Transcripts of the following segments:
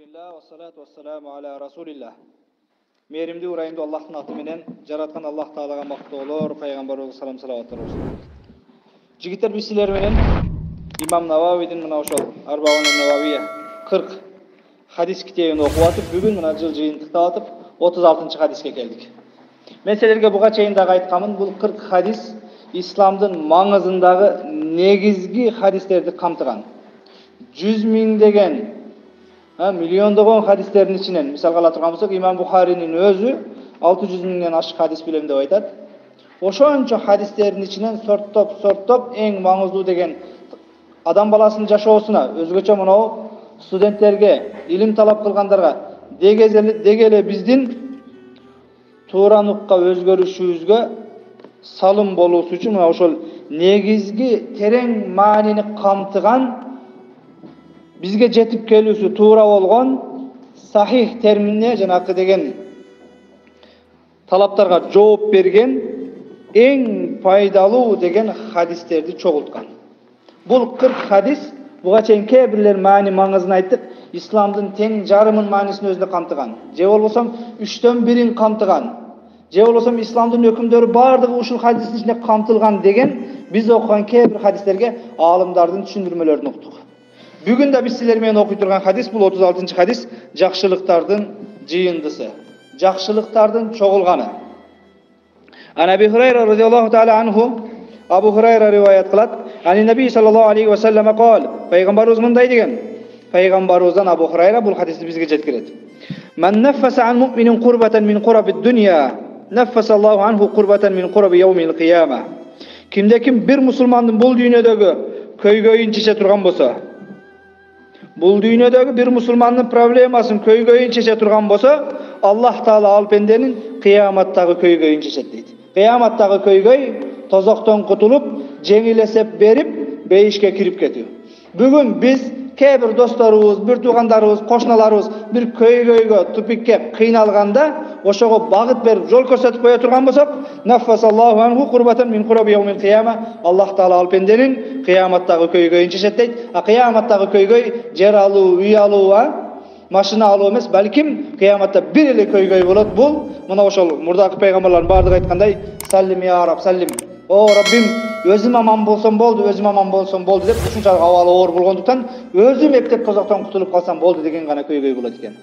Elhamdülillah ve salatu ve selamu ala Rasulillah. Merimli urayımda Allah'ın atı menen jaratkan Allah Ta'alaga maktu olur, Peygamberimize salam salavatlar olsun. Jigitler biz sizler menen İmam Navawi'din mına ошол Arbaun-ун Navawiya 40 hadis kitabını okup atıp bugün mına jıl jыйынтыкта atıp 36-cı hadiske keldik. Men sizlerge buga çeyin dagı aytkamын, bul 40 hadis İslamdın mаңызындагы негизги hadislerdi kamtıgan. 100 mingdegen milyondogon hadislerin içinden misalga ala turgan bolsok İmam Buhari'nin özü 600 mingden aşık hadis bilim dep aytat. Oşonço hadislerin içinden sorttop eng mаңыздуу деген адам баласынын жашоосуна, өзгөчө мынау студенттерге, илим талап кылгандарга дегеле биздин туураныкка өзгөрүшүбүзгө салым болуусу үчүн мына ошол негизги терең маанини камтыган бизге жетип келүүсү туура болгон сахих термине жанакы деген талаптарга жооп берген эң пайдалуу деген хадистерди чогулткан. Бул 40 хадис буга чейин кээ бирлер маани маңызын айттык. İslamдын тең жарымын маанисин өзүнө камтыган. Же болбосо 3төн 1-ин камтыган. Же болбосо İslamдын өкүмдөрү бардыгы ушул хадистин ичинде камтылган деген биз окуган кээ бир хадистерге аалымдардын түшүндүрмөлөрүн уктук. Бүгүн да биз силер менен окуй турган хадис бул 36-cı хадис жакшылыктардын жыйындысы, жакшылыктардын чогулганы. Аби Хурайра радhiyallahu taala anhu Abu Hurayra rivayet kılat. Ani Nabi sallallahu aleyhi ve selleme kal. Peygamberimiz mınday degen. Peygamberimizden Abu Hurayra bu hadisi bizge жеткирет. Men neffese an mu'minin kurbeten min kurabid dünya. Neffesallahu anhu kurbeten min kurabi yevmil kıyama. Kimde kim bir musulmandın bul dünyadagi köygöyün çeşe turgan bolsa. Bul dünyadagi bir musulmandın problemaсын köygöyün çeşe turgan bolsa, Allah Taala al pendenin kıyamatdagi köygöyün çeşet deydi. Kıyamatdagi köygöy tozokton kutulup, jеңилесеп berip, beyişke kirip ketiyor. Bugün biz kebir dostlarыбыз, bir tuğandarыбыз, koşnalarыбыз bir köygöyge, tupikke kıynalganda, oşogo bagıt berip, jol körsetip koya turgan bolsok, naffasallahu anhu qurbatan min qurabi yevmil qiyama. Allah Taala al pendenin kıyamatdagi köygöyün çeşet deydi. Kıyamatdagi köygöy jer alуу, uy alуу, maşina alуу emes, balkim kıyamatda bir ele köygöy bolat. Bul mına oşol murdaki peygamberlerin bardığı aytkanday, sallim ya Rab, sallim. O Rabbim özüm aman bolsam boldu, özüm aman bolsam boldu dep ушунчалык абалы оор болгондуктан өзүм эптеп тозоктон кутулуп калсам болду деген гана көйгөй болот экен.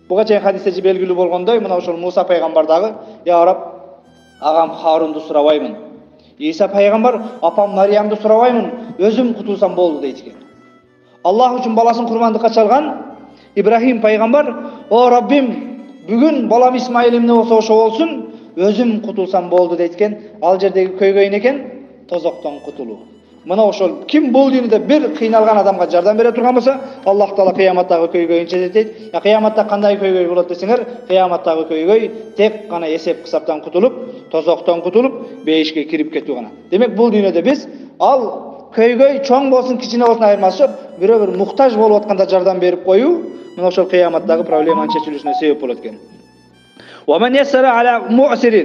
Буга чейин хадисте белгилүү болгондой, мына ошол Муса пайгамбар дагы, "Я Раб, агам Харунду сурабаймын. Иса пайгамбар, апам Мариямды сурабаймын, өзүм кутулсам болду" дейт экен. Аллах үчүн баласын курмандыкка чалган Ибрахим пайгамбар, "О Раббим, бүгүн балам Исмаил эмне болсо ошо болсун, özüm kutulsam boldu deytken, al jerdegi köygöйүн экен тозоктон кутулуу. Мына ошол ким бул дүйнөдө bir кыйналган адамга жардам бере турган болсо, Аллах Таала кыяматтагы көйгөйүн чечет. Кыяматта кандай көйгөй болот десеңер, кыяматтагы көйгөй тек гана эсеп кысаптан кутулуп, тозоктон кутулуп, бейишке кирип кетүү гана. Демек бул дүйнөдө биз ал көйгөй чоң болсун, кичине болсун айырмасы жок, бирөө бир муктаж болуп атканда жардам берип коюу, мына ошол кыяматтагы проблеманын чечилүүсүнө себеп болот экен. وَمَنْ يَسَّرَ عَلَى مُعْسِرٍ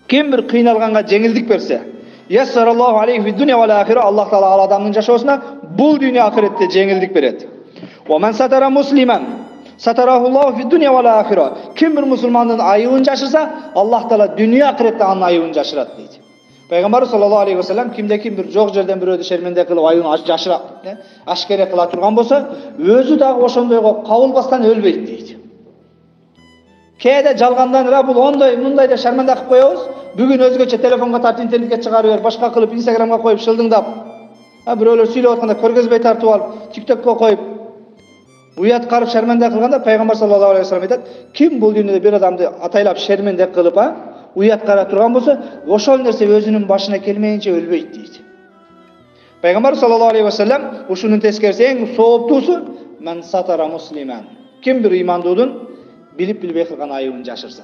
Kim bir kıynalganга жеңилдик berse, yassarallahu aleyhi fid dunya vel ahire. Allah Taala al adamın yaşosuna bul dünya ahirette жеңилдик berет. وَمَنْ سَتَرَ مُسْلِمًا سَتَرَهُ اللّٰهُ فِي الدُّنْيَا وَالْآخِرَةِ Kim bir musulmanın ayıbını jaşırsa, Allah Taala dünya ahirette anın ayıbını jaşırat deydi. Peygamber sallallahu aleyhi ve sellem kimde kim bir jok жерден бирөөдү şermende kılıp ayıbını jaşırat, aşkere kıla turgan bolsa, özü dagı oşondoygo kabılbastан ölbeyt deydi. Kede жалгандан ра бул ондай мындай да шарманда кылып коебуз. Бүгүн өзгөчө телефонго тартып интернетке чыгарып бер, башка кылып Instagramга коюп шылдыңдап, бирөөлөр сүйлөп атканда көргөзбөй тартып алып, TikTokко коюп, уят карып шарманда кылганда Пайгамбар саллаллаху алейхи ва саллям айтат, ким бул дүйнөдө бир адамды атайлап шерменде кылып, уят кара турган болсо, ошол нерсе өзүнүн башына келмейинче өлбөйт дейт. Пайгамбар саллаллаху алейхи ва саллям ушунун тескериси эң сооптуусу мен сатара муслиман. Ким бир имандуудун bilip bilbey kılgan ayıbını jaşırsa.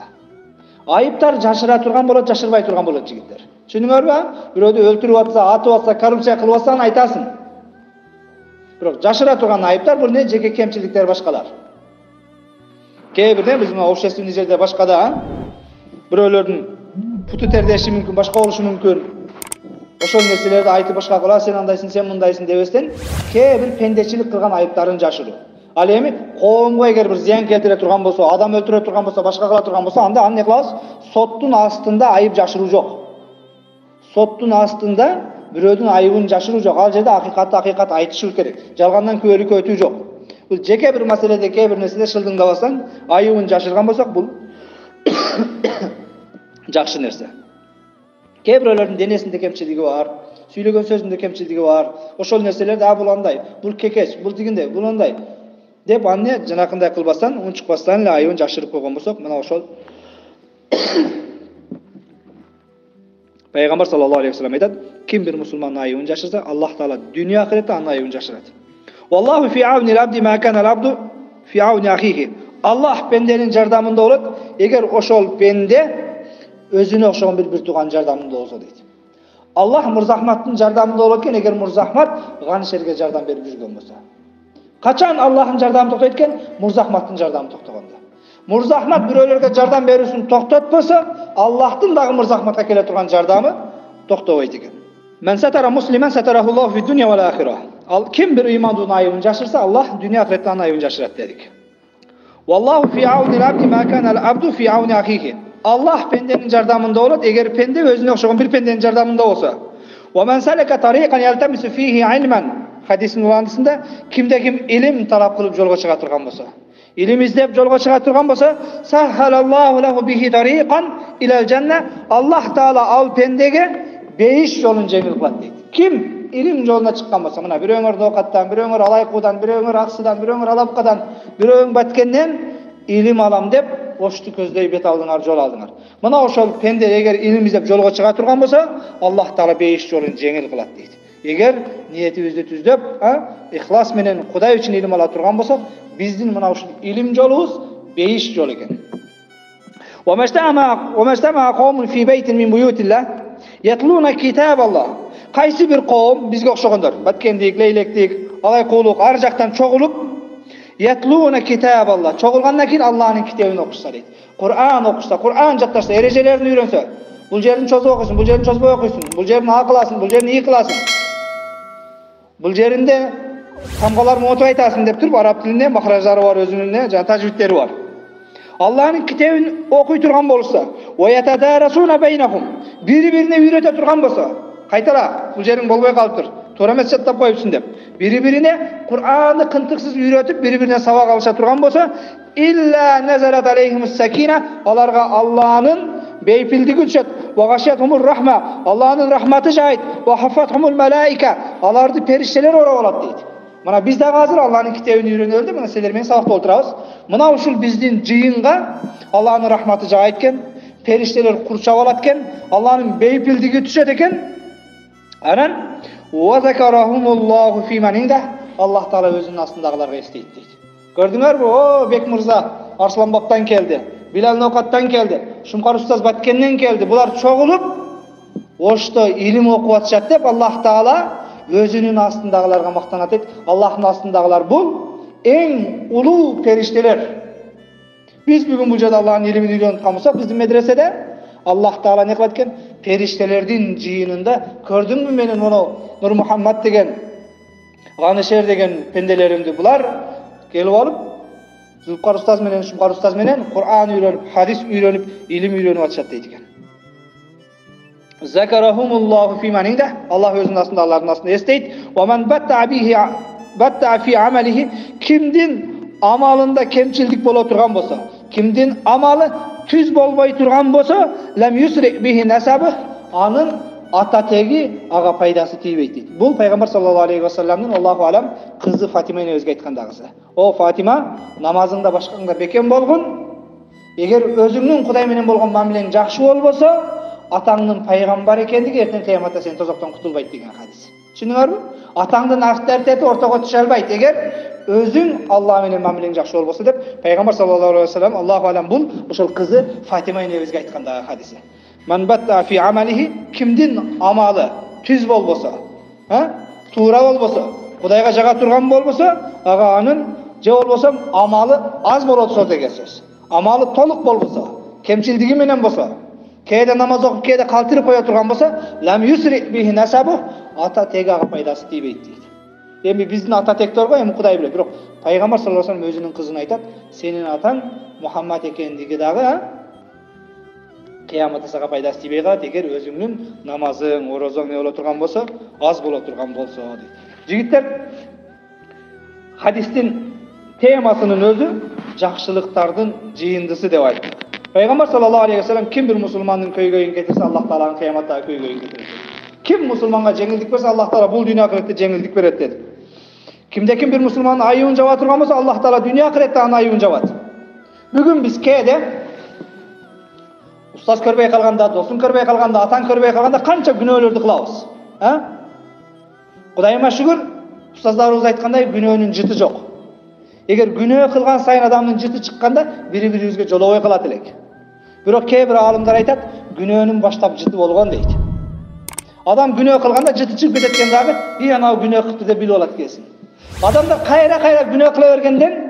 Ayıptar jaşıra turgan bolot, jaşırбай turgan bolot жигиттер. Түшүнүңөрбү? Бирөөдү өлтүрүп атса, атып атса, коррупция кылып атсаң айтасың. Бирок жашыра турган айыптар бул не жеке кемчиликтер башкалар. Кээ бирде биз мына общественный жерде башкада бирөөлөрдүн путу тердеши мүмкүн, башка болушу мүмкүн. Ошол нерселерди айтып башка кыла, сен андайсың, сен мындайсың дебестен, кээ бир пендечилик кылган айыптарын жашыруу. Ал эми коомго эгер бир зыян келтире турган болсо, адам өлтүрө турган болсо, башка кыла турган болсо, анда аны не кылабыз? Соттун астында айып жашыруу жок. Соттун астында бирөөдүн айыбын жашыруу жок. Ал жерде акыйкат айтышуу керек. Жалгандан күбөлүккө өтүү жок. Бул жеке бир маселеде, кээ бир нерседе шылдыңдабасаң, айыбын жашырган болсок, бул жакшы нерсе. Кээ бирөөлөрдүн денесинде кемчилиги бар, сүйлөгөн сөзүндө кемчилиги бар. Ошол нерселерди бул андай, бул кекеч, бул дегенде, бул андай деп аны жанакындай кылбастан, унчукпастан эле айыбын жашырып койгон болсок, мына ошол Пайгамбар саллаллаху алейхи ва саллям айтат: ким бир мусулмандын айыбын жашырса, Аллах таала дүйнө ахиретте анын айыбын жашырат. Валлаху фи ауни ал-абди ма кана ал-абду фи ауни ахихи. Аллах пенденин жардамында болот, эгер ошол пенде өзүнө окшогон бир тууган жардамында болсо дейт. Аллах Мурзахматтын жардамында болот экен, эгер Мурзахмат Ганишерге жардам берип жүргөн болсо. Качан Аллахтын жардамы токтойт экен? Мурзахматтын жардамы токтогондо. Мурзахмат бирөөлөргө жардам берүүсүн токтотпосо, Аллахтын дагы Мурзахматка келе турган жардамы токтобойт экен. Мен сатара муслиман сатарахуллаху фи дунья вал ахира. Ал ким бир ыймандын айыбын жашырса, Аллах дүйнө ахиретте анын айыбын жашырат дедик. Валлаху фи ауни ал-абди ма кана ал-абду фи ауни ахихи. Аллах пенденин жардамында болот, эгер пенде өзүнө окшогон бир пенденин жардамында болсо. Ва ман салака тарикан ялтамису фихи илман. Хадистин уландысында кимде-ким илим талап кылып жолго чыга турган болсо, илим издеп жолго чыга турган болсо, саххалаллаху лаху бихи тарикан илал жанна. Аллах таала ал пендеге бейиш жолун жеңил кылат дейт. Ким илим жолуна чыккан болсо, мына бирөөңөр доокаттан, бирөөңөр алайкуудан, бирөөңөр аксыдан, бирөөңөр алапкадан, бирөөң баткенден илим алам деп ошту көздөй бет алдыңар, жол алдыңар. Мына ошол пенде эгер илим издеп жолго чыга турган болсо, Аллах таала бейиш жолун жеңил кылат дейт. Эгер ниетибизди түздөп, ихлас менен Кудай үчүн илим ала турган болсок, биздин мына ушул илим жолубуз бейиш жол экен. Ва маштама кауmun fi baytin min buyutillah yatluna kitaballah. Кайсы бир коом бизге окшогондор, баткендик, лейлектик, алайкуулук ар жактан чогулуп, ятлуна китабалlah, чогулгандан кийин Аллахтын китебин окушса дейт. Кур'ан окушса, Кур'ан жатташса, эрежелерин үйрөнсө, бул жерин чозуп окуйсуң, бул жерин чозбой окуйсуң, бул жерин А кыласың, бул жерин И кыласың. Бул жеринде тамгалар мотуп айтасың деп туруп, араб тилинде махраждары бар, өзүнүн жана тажвидтери бар. Аллахтын китебин окуй турган болса, ва ятадарасуна байнахум, бири-бирине үйрөтө турган болса, кайтара, бул жериң болбой калыптыр, туура эмес жаттап коюпсуң деп, бири-бирине Кур'анды кынтыксыз үйрөтүп, бири-бирине сабак алыша турган болса, илля назарат алейхимус сакина, аларга Аллахтын бейпилдиги түшөт. Ва гашиятхумур рахма, Аллахтын рахматы жайт. Ва хафатхумул малаика, аларды периштелер ороп алат дейт. Мына биз дагы азыр Аллахтын китебин үйрөнөлү деп, мына силер менен сабакта отурабыз. Мына ушул биздин жыйынга Аллахтын рахматы жайт экен, периштелер курчап алат экен, Аллахтын бейпилдиги түшөт экен. Анан ва закарахумуллаху фи ман инда, Аллах таала өзүнүн астындагыларга эстейт дейт. Көрдүңөрбү? О, Бек мырза Арсланбаптан келди, Билал Ноокаттан келди, Шумкар устаз Баткенден келди. Булар чогулуп, ошто илим окуп атышат деп Аллах таала өзүнүн астындагыларга мактанат дейт. Аллахтын астындагылар бул эң улуу периштелер. Биз бүгүн бул жерде Аллахтын илимин үйрөнүп калсак, биздин медреседе Аллах таала не кылат экен? Периштелердин жыйынында көрдүңбү менин мону Нур Мухаммад деген, Ганишер деген пенделеримди булар келип алып, Зулкар устаз менен, Шумкар устаз менен Кур'ан үйрөнүп, хадис үйрөнүп, илим үйрөнүп атышат дейт экен. Закарахумуллаху фи ман инда, Аллах өзүнүн астындагылардын астында эстейт. Ва ман баттаа фи амалихи, кимдин амалында кемчилдик боло турган болсо, кимдин амалы түз болбой турган болсо, лам юсри бихи насабы, анын ата теги ага пайдасы тийбейт дейт. Бул Пайгамбар саллаллаху алейхи ва салламдын Аллаху алам кызы Фатима энебизге айткандагысы. О Фатима, намазыңда башкаңда бекем болгун. Эгер өзүңнүн Кудай менен болгон мамилең жакшы болбосо, атаңдын пайгамбар экендиги эртең кыяматта сен тозоктон кутулбайт деген хадис. Түшүнүңөрбү? Атаңдын авторитети ортого түшө албайт эгер өзүң Аллах менен мамилең жакшы болбосо деп Пайгамбар саллаллаху алейхи ва саллям Аллаху алам бул ошол кызы Фатима энебизге айткандагы хадиси. Ман баттаа фи амалихи, кимдин амалы түз болбосо, туура болбосо, Кудайга жага турган болбосо, ага анын же болбосо амалы аз болот деген сөз. Амалы толук болбосо, кемчилдиги менен болсо, кээде намаз окуп, кээде калтырып кое турган болсо, лам юсри бихи насабу, ата теги ага пайдасы тийбейт дейт. Эми биздин ата тектор го, эми Кудай билет. Бирок пайгамбар саллаллаху алейхи вассалам өзүнүн кызына айтат, сенин атаң Мухаммад экендиги дагы кыяматта сага пайдасы тийбей калат, эгер өзүңнүн намазың, орозоң не боло турган болсо, аз боло турган болсо дейт. Жигиттер, хадистин темасынын өзү жакшылыктардын жыйындысы деп айтты. Пайгамбар саллаллаху алейхи вассалам ким бир мусулмандын көйгөйүн кетирсе, Аллах Тааланын кыяматтагы көйгөйүн кетирет. Ким мусулманга жеңилдик берсе, Аллах Таала бул дүйнө акыретте жеңилдик берет dedi. Kimde kim bir Müslümanın ayıbını cevap turgan bolsa, Allah Taala dünya ahirette anın ayıbını cevap. Bugün biz kede ustaz körbey kalganda, dostun körbey kalganda, atan körbey kalganda kança günöөлөрдү kılabız. Kudayıma şükür, ustazlarımız aytkanday günöөнүн jıtı jok. Eger günөө kılgan sayın adamın jıtı çıkkanda biri-biribizge jolobой kalat elek. Bирок kээ бир алымдар айтат, günöөнүн баштап jıtı болгон дейт. Adam günөө kılganda jıtı çıkıp ketкен дагы, и анау günөө кылды деп билип алат келсин. Adamlar kayra günah kıla vergenden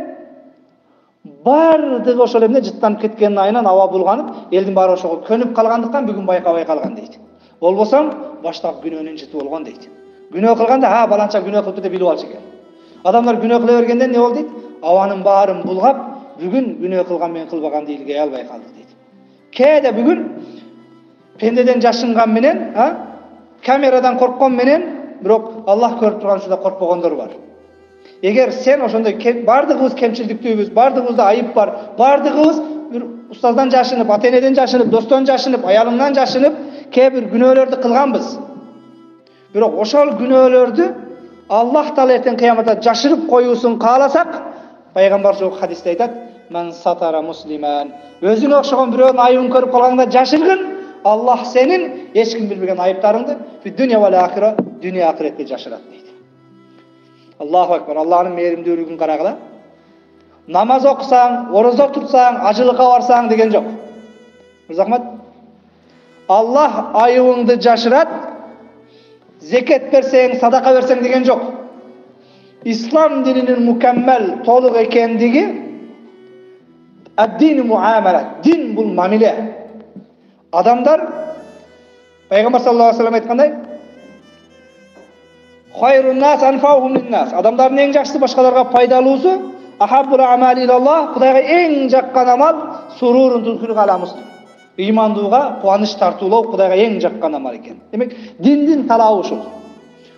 bardığı oşol emne jıttanıp ketkenin ayынан awa bulganıp, eldin bari oşoga könüp kalgandыкtan bugün baykabay kalgan deydi. Olbosam baştap günöөнүn jıtı bolgon deydi. Günөө kılganda ha balança günөө kıldı деп bilip alчу экен. Adamlar günөө kıla vergenden ne oldu deydi? Awanın baарын bulgap, bugün günөө kılgan men kılbagan deyilge albay kaldı deydi. Kede bugün pendeden jaşıngan menen, kameradan korkkan menen, bирок Allah көрүп турган учурда коркпогондор бар. Eğer sen oşonda bardığımız kemçildikliğimiz, bardığımızda ayıp var, bardığımız bir ustazdan jaşınıp, ata-eneden jaşınıp, dostdan jaşınıp, ayalından jaşınıp, kebir günöөлөрдү kılganbız. Bирок oşol günöөлөрдү Allah Taala erten kıyamata jaşırıp koyusun kalasak, Peygamber şu hadiste aytat, "Men satara musliman." Özüne okşogon biröөнүn ayыбын көрүp kalganda jaşırgın, Allah senin hiç kim bilmegen ayıplarыңды fi dünya ve ahire, dünya ahirette jaşırat deydi. Allahu Ekber, Allah'ın mehrimdүүлүгүн karagıla. Namaz okusan, oroza tutsan, acılığa varsan degen jok. Mirza-Ahmad, Allah ayıbыңды jaşırat, zekat bersen, sadaka bersen degen jok. İslam dininin mükemmel, toluk ekendigi ad-din muamele, din bul mamile. Adamlar Peygamber sallallahu aleyhi ve sellem aytkanday, Hayrun nas anfa'uhum lin-nas. Adamların en жақсы başkalarga paydalууsu, ahabbul amali ilallah, Kudayga en jakkan amal sururun tulkulu ala muslim. İmanduga kuanış tartуулоо Kudayga en jakkan amal eken. Demek dindin talabı uşul.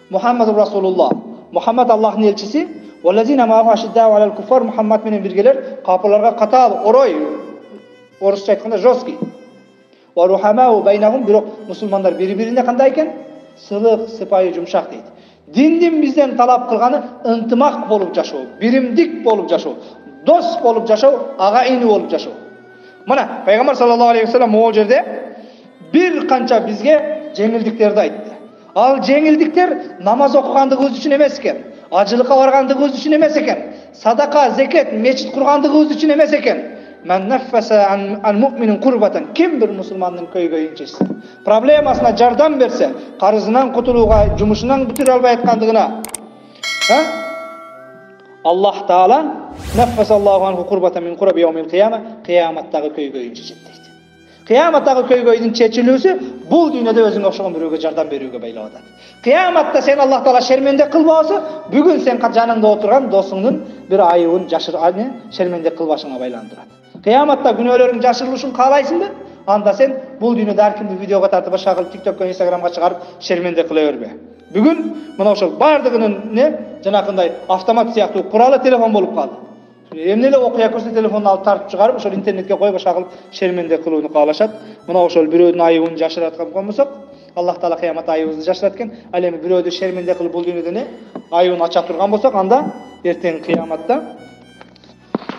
Muhammedur Rasulullah. Muhammed Allah'ın elçisi. Vellezina ma'ahu ashidda'u alal kuffar. Muhammed menen birgeler kapılarga katal, oroy. Orusça aytkanda жесткий. Wa ruhamau baynahum, bирок musulmanlar biri-birine kanday eken? Sılık, sıpayı, jumşak deydi. Dindin bizden talap kılganı ынтымак bolup jaşоо, birimdik bolup jaşoo, dos bolup jaşoo, aga ini bolup jaşoo. Mana Peygamber sallallahu aleyhi ve sellem o jerde bir kança bizge jеңилдиктерди aytты. Al jеңилдиктер namaz okugandыгыбыз үчүн эмес экен, ажылыкка баргандыгыбыз үчүн эмес экен, садака, зекет, мечит кургандыгыбыз үчүн эмес экен. Men neffese an mu'minin kurbatan, kim bir musulmanın köygöyün çeksin, problemasına jardan berse, karızından kutuluğa, jumuşundan bütür albay etkandıgına, Allah Taala neffesallahu anhu kurbatan min kurabi yevmil kıyama, kıyamattagı köygöyün çeksin deydi. Kıyamattagı köygöyün çekilүүsü bul dünyada özüne okşogon biröөгө jardan berүүгө байлап атат. Kıyamatta sen Allah Taala şermende kılbası, bugün sen janыңda oturgan dosuңдун bir ayыбын şermende kılbaşına baylandırат. Kıyamatta günöөлөрүң jaşырылышын kaalayсың да, anda sen bul dünyada her kimdi videoga tartıp aşağı TikTok'ka, Instagram'a çıkarıp şermende kıla berbe. Bugün mına oşol bardığının janakындай автомат сыяктуу куралы telefon bolup kaldı. Эмнеле окуя көрсө телефонун алып тарtıp çıkarıp oşol internetке коюп aşağı şermende kılууну kaalaşат. Mına oşol biröөнүн ayыбын jaşıraткан болсок, Allah Taala kıyamat ayыбыбызды jaşırat экен. Ал эми biröödү şermende kılıp bul dünyada ayыбын ача турган болсок, anda эртең kıyamatta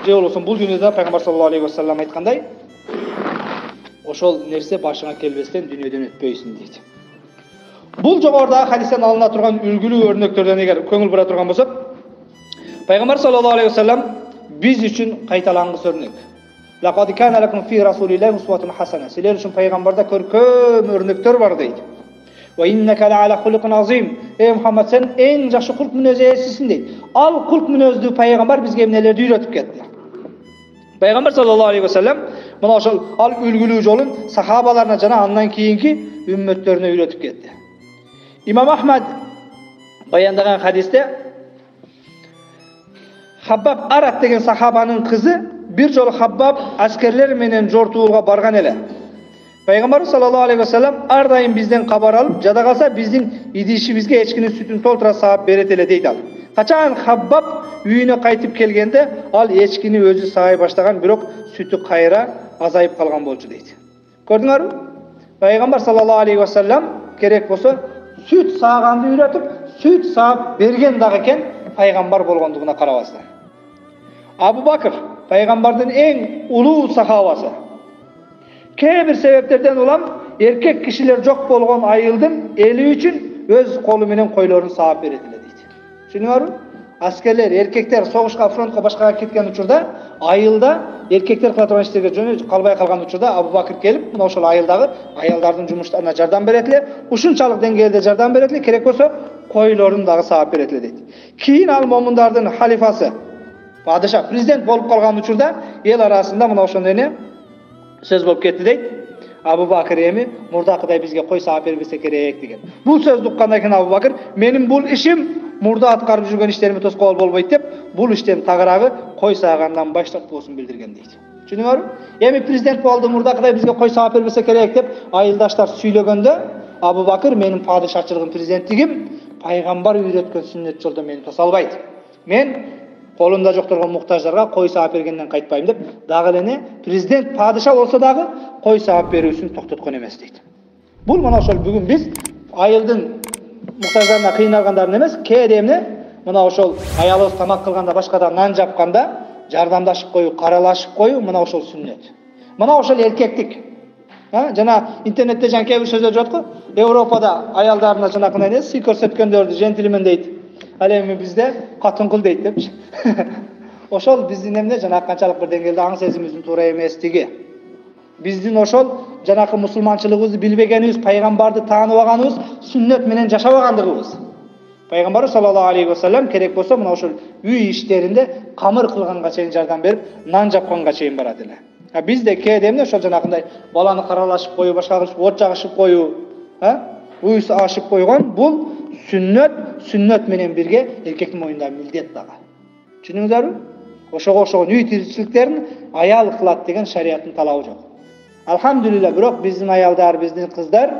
же болсун бул дүйнөдө Peygamber sallallahu aleyhi ve sellem ayткандай, ошол нерсе башыңа келбестен дүйнөдөн өтпөйсүң дейт. Бул жогорудагы хадистен алына турган үлгүлүү өрнөктөрдөн эгер көңүл бура турган болсок, Peygamber sallallahu aleyhi ve sellem биз үчүн кайталангыс өрнөк. Laqad kana lakum fi rasulillahi uswatun hasana. Sizler üçün peygamberdə körkөm örnöktөр бар дейт. Ve inneke la'ala huluqun azim. Ey Muhammed, sen en жақсы kulk münözü esisin deyt. Al kulk münözlü peygamber bizge emnelerdi üretip ketdi. Peygamber sallallahu aleyhi ve sellem mına oşol al үлгүлүү жолун sahabalarına jana andan kийинки ümmetlerine üretip ketdi. İmam Ahmed bayandagan hadiste Habbab Arat деген сахабанын кызы бир жолу Habbab аскерлер менен жортуулга барган эле. Пайгамбар саллаллаху алейхи вассалам ар дайым бизден кабар алып, жада калса биздин идишибизге эчкинин сүтүн толтура саап берет эле дейт ал. Качан Habbab үйүнө кайтып келгенде, ал эчкини өзү саай баштаган, бирок сүтү кайра азайып калган болчу дейт. Көрдүңөрбү? Пайгамбар саллаллаху алейхи вассалам керек болсо сүт сааганды үйрөтүп, сүт саап берген дагы экен, пайгамбар болгондугуна карабастан. Абу Бакр пайгамбардын эң улуу сахабасы. Кээ бир себептерден улам эркек кишилер жок болгон айылдын эли үчүн өз колу менен койлорун саап берет эле дейт. Түшүнүңөрбү? Аскерлер, эркектер согушка, фронтка, башкага кеткен учурда айылда эркектер кыла турган иштерге жөнө калбай калган учурда Абу Бакр келип, мына ошол айылдагы аялдардын жумуштарына жардам берет эле, ушунчалык деңгээлде жардам берет эле, керек болсо койлорун дагы саап берет эле дейт. Кийин ал момундардын халифасы, падыша, президент болуп калган учурда эл арасында мына ошондой эне сөз болуп кетти дейт. Абу Бакр эми мурдакыдай бизге кой саап бербесе керек деген. Бул сөздү уккандан кийин Абу Бакр менин бул ишим мурда аткарып жүргөн иштериме тоскоол болбойт деп, бул иштен тагыраагы кой саагандан баш тартуусун билдирген дейт. Түшүнүңөрбү? Эми президент болду, мурдакыдай бизге кой саап бербесе керек деп айылдаштар сүйлөгөндө, Абу Бакр менин падышачылыгым, президенттигим пайгамбар үйрөткөн сүннөт жолдон мени тоса албайт. Мен колунда жокторго муктаждарга кой саап бергенден кайтпайм деп, дагы эле президент падыша болсо дагы кой саап берүүсүн токтоткон эмес дейт. Бул мына ошол бүгүн биз айылдын муктаждарына кыйналгандарын эмес, кээде эмне мына ошол аялыбыз тамак кылганда, башкада нан жапканда жардамдашып коюу, каралашып коюу мына ошол сүннөт. Мына ошол эркектик. Жана интернетте жана кээ бир сөздөр жок го. Европада аялдарына жанакындай эмес, сый көрсөткөндөрдү джентльмен дейт. Ал эми бизде катын кыл дейт депчи. Ошол биздин эмне жанакы канчалык бир деңгээлде аң сезимибиздин туура эместиги. Биздин ошол жанакы мусулманчылыгыбызды билбегенибиз, пайгамбарды тааныбаганыбыз, сүннөт менен жашабагандыгыбыз. Пайгамбар саллаллаху алейхи вассалам керек болсо мына ошол үй иштеринде камыр кылганга чейин жардам берип, нан жапканга чейин барат эле. Бизде кээде эмне ошол жанакындай баланы каралашып коюу, башка кылып, от жагышып коюу, уйсу ашып койгон, бул сүннөт менен бирге эркектин мойнунда милдет дагы. Түшүнүңүздөрбү? Ошого окшогон үй тиричиликтерин аял кылат деген шариаттын талабы жок. Алхамдулилла, бирок биздин аялдар, биздин кыздар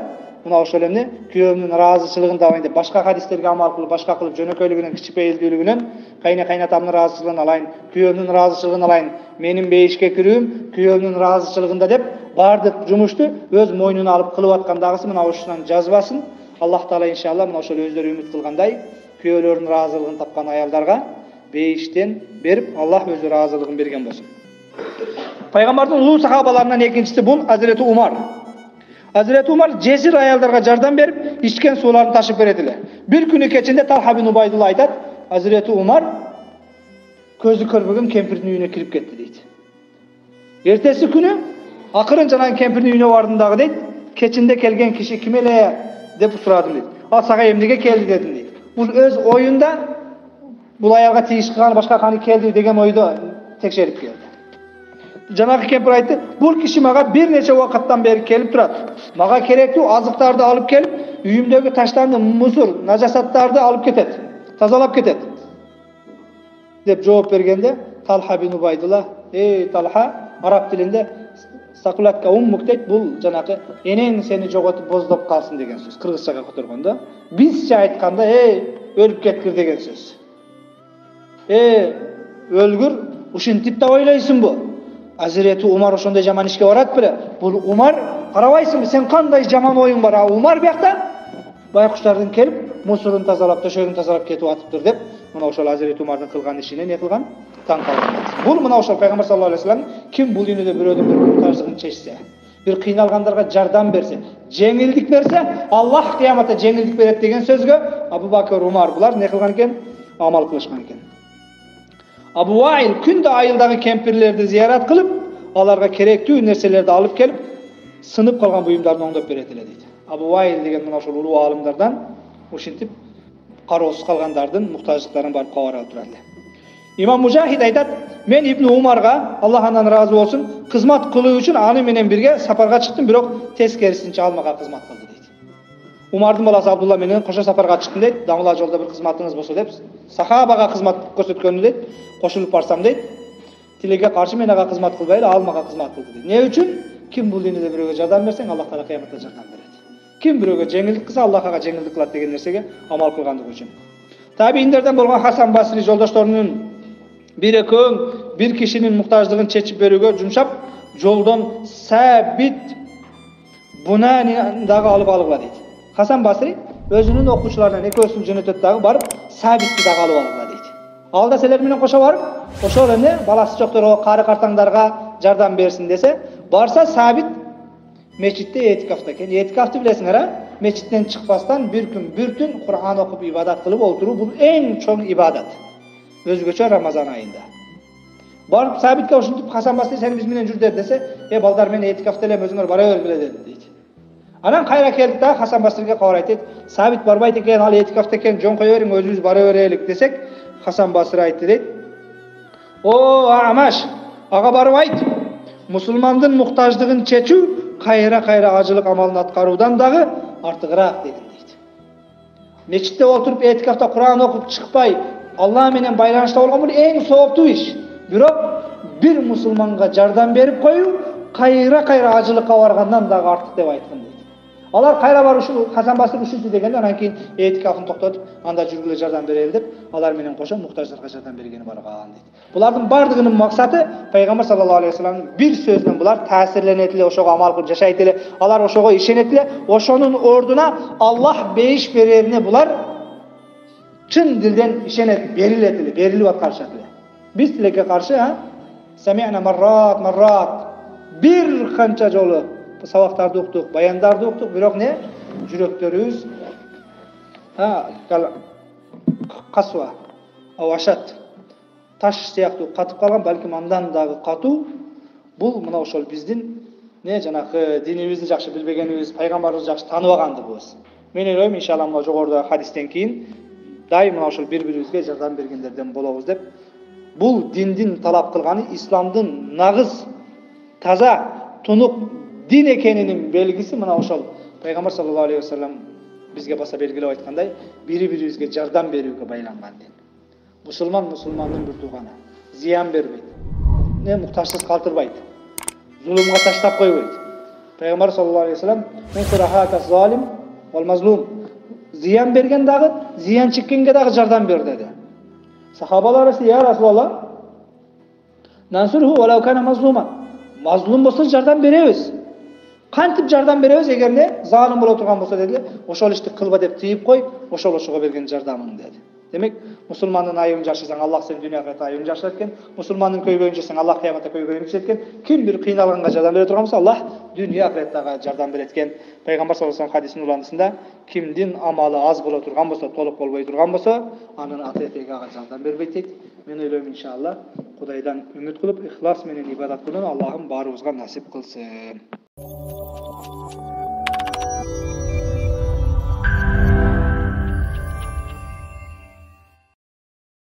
мына ошол эмне күйөөмдүн ыраазычылыгын табайын деп, башка хадистерге амал кылып, башка кылып жөнөкөйлүгүнөн, кичипейилдүүлүгүнөн кайнатамдын ыраазычылыгын алайын, күйөөмдүн ыраазычылыгын алайын, менин бейишке кирүүм күйөөмдүн ыраазычылыгында деп бардык жумушту өз мойнуна алып кылып аткандагысы мына ушунан жазбасын. Аллах Таала иншалла мына ошол өздөрү үмүт кылгандай күйөөлөрүнүн ыраазылыгын тапкан аялдарга бейиштен берип, Аллах өзү ыраазылыгын берген болсун. Пайгамбардын улуу сахабаларынан экинчиси бул Азирети Умар. Азирети Умар жесир аялдарга жардам берип, ичкен сууларын ташып берет эле. Bir күнү кечинде Талха бин Убайдулла айтат, Азирети Умар көзү көрбөгөн кемпирдин үйүнө кирип кетти дейт. Эртеси күнү акырын жанагы кемпирдин үйүнө бардым дагы дейт. Кечинде келген киши ким эле деп сурадым дейт. Ал сага эмнеге келди дедим дейт. Бул өз оюнда бул аялга тийиш кылган башка каны келди деген ойдо текшерип келди. Жанагы кемпир айтты, бул киши мага бир нече убакыттан бери келип турат. Мага керектүү азыктарды алып келип, үйүмдөгү таштарды, мусор, нажасаттарды алып кетет, тазалап кетет. Деп жооп бергенде Талха бин Убайдулла, Талха, араб тилинде сакулатка уммук дейт, бул жанакы энең сени жоготуп боздоп калсын деген сөз. Кыргызчага которгондо, бизче айтканда, өлүп кеткир деген сөз. Өлгүр, ушинтип да ойлойсуңбу? Азирети Умар ошондой жаман ишке барат беле? Бул Умар, карабайсыңбы, сен кандай жаман оюң бар? Умар биякта байкуштардын келип, мусорун тазалап, төшөгүн тазалап кетип атыптыр деп, мына ошол Азирети Умардын кылган ишине не кылган? Таң калган. Бул мына ошол пайгамбар саллаллаху алейхи вассалам ким бул дүйнөдө бирөөдүн бир муктаждыгын чечсе, бир кыйналгандарга жардам берсе, жеңилдик берсе, Аллах кыяматта жеңилдик берет деген сөзгө Абу Бакр, Умар булар не кылган экен? Амал кылышкан экен. Абу Ваил күндө айылдагы кемпирлерди зиярат кылып, аларга керектүү нерселерди алып келип, сынып калган буюмдарын оңдоп берет эле дейт. Абу Ваил деген мына ошол улуу алымдардан ушинтип кароосуз калгандардын муктаждыктарын барып кабар алып турат эле. Имам Мужахид айтат, мен Ибн Умарга, Аллах андан ыраазы болсун, кызмат кылуу үчүн аны менен бирге сапарга чыктым, бирок тескерисинче ал мага кызмат кылды дейт. Умардын баласы Абдулла менен кошо сапарга чыктым дейт. Дамыла жолдо бир кызматыңыз болсо деп, сахабага кызмат көрсөткөнү дейт. Кошулуп барсам дейт. Тилеге каршы мен ага кызмат кылбайлы, ал мага кызмат кылды дейт. Не үчүн? Ким бул дүйнөдө бирөөгө жардам берсең, Аллах Таала кыяматта жардам берет. Ким бирөөгө жеңилдик кылса, Аллах ага жеңилдик кылат деген нерсеге амал кылгандыгы үчүн. Табииндерден болгон Хасан Басри жолдошторунун бир экөөң бир кишинин муктаждыгын чечип берүүгө жумшап, жолдон Сабит Бунани дагы алып алгыла дейт. Хасан Басри өзүнүн окуучуларынан экөөсүн жөнөтөт дагы барып Сабитти дагы алып алгыла дейт. Алда силер менен кошо барып, ошол эне баласы жокторго, кары картаңдарга жардам берсин десе, барса Сабит мечитте этикафта экен. Этикафты билесиңер, а? Мечиттен чыкпастан бир күн, бир түн Кур'ан окуп ибадат кылып отуруу бул эң чоң ибадат. Өзгөчө Рамазан айында. Барып Сабитке ушинтип Хасан Басри сен биз менен жүрдер десе, балдар мен этикафта элем, өзүңөр бара бергиле дейт. Анан кайра келди да Хасан Басриге кабар айтат, Сабит барбайт экен, ал этикафта экен, жон кое бериң, өзүбүз бара берелик десек, Хасан Басри айтты дейт. О, Амаш, ага барып айт. Мусулмандын муктаждыгын чечүү кайра ажылык амалын аткаруудан дагы артыгыраак деген дейт. Мечитте отуруп этикафта Кур'ан окуп чыкпай, Алла менен байланышта болгон бул эң сооптуу иш. Бирок бир мусулманга жардам берип коюу кайра ажылыкка баргандан дагы артык деп айткан дейт. Алар кайра барып ушу Хасан Басри ушинти дегенде, анан кийин этикафын токтотуп, анда жүргүлө жардам берели деп, алар менен кошо муктаждарга жардам бергени барган дейт. Булардын бардыгынын максаты Пайгамбар саллаллаху алейхи вассаламдын бир сөзүнөн булар таасирленет эле, ошого амал кылып жашайт эле, алар ошого ишенет эле, ошонун ордуна Аллах бейиш берерине булар чын дилден ишенет, берилип аткарышат эле. Биз тилекке каршы, Сами'на маррат, бир канча жолу сабактарды уктук, баяндарды уктук, бирок не? Жүрөктөрүбүз касва, авашат, таш сыяктуу катып калган, балким андан дагы катуу. Бул мына ошол биздин жанагы динибизди жакшы билбегенибиз, пайгамбарыбызды жакшы тааныбагандыгыбыз. Мен ойлойм, иншалла мына жогоруда хадистен кийин дайым мына ошол бири-бирибизге жардам бергендерден болобуз деп. Бул диндин талап кылганы, исламдын нагыз, таза, тунук дин экенинин белгиси мына ошол. Пайгамбар саллаллаху алейхи вассалам бизге баса белгилеп айткандай, бири-бирибизге жардам берүүгө байланган дин. Мусулмандын бир тууганы, зыян бербейт, муктажсыз калтырбайт, зулумга таштап койбойт. Пайгамбар саллаллаху алейхи вассалам залим вал мазлум, зыян берген дагы, зыян чеккенге дагы жардам бер деди. Сахабалар эсе, я Расулаллах, нансурху валау кана мазлуман. Мазлум болсо жардам беребиз. Кантип жардам беребиз эгер не залым боло турган болсо деди, ошол ишти кылба деп тыйып кой, ошого берген жардамың деди. Демек, мусулмандын айыбын жашасаң, Аллах сени дүйнө акырет айыбын жашырат экен. Мусулмандын көйгөйүн жашасаң, Аллах кыяматта көйгөйүн жашырат экен. Ким бир кыйналганга жардам бере турган болсо, Аллах дүйнө акыретте жардам берет экен. Пайгамбар саллаллаху алейхи хадисинин уландысында, кимдин амалы аз боло турган болсо, толук болбой турган болсо, анын ата-этеги ага жардам бербейт дейт. Мен ойлойм, иншалла, Кудайдан үмүт кылып, ихлас менен ибадат кылууну Аллахым баарыбызга насип кылсын.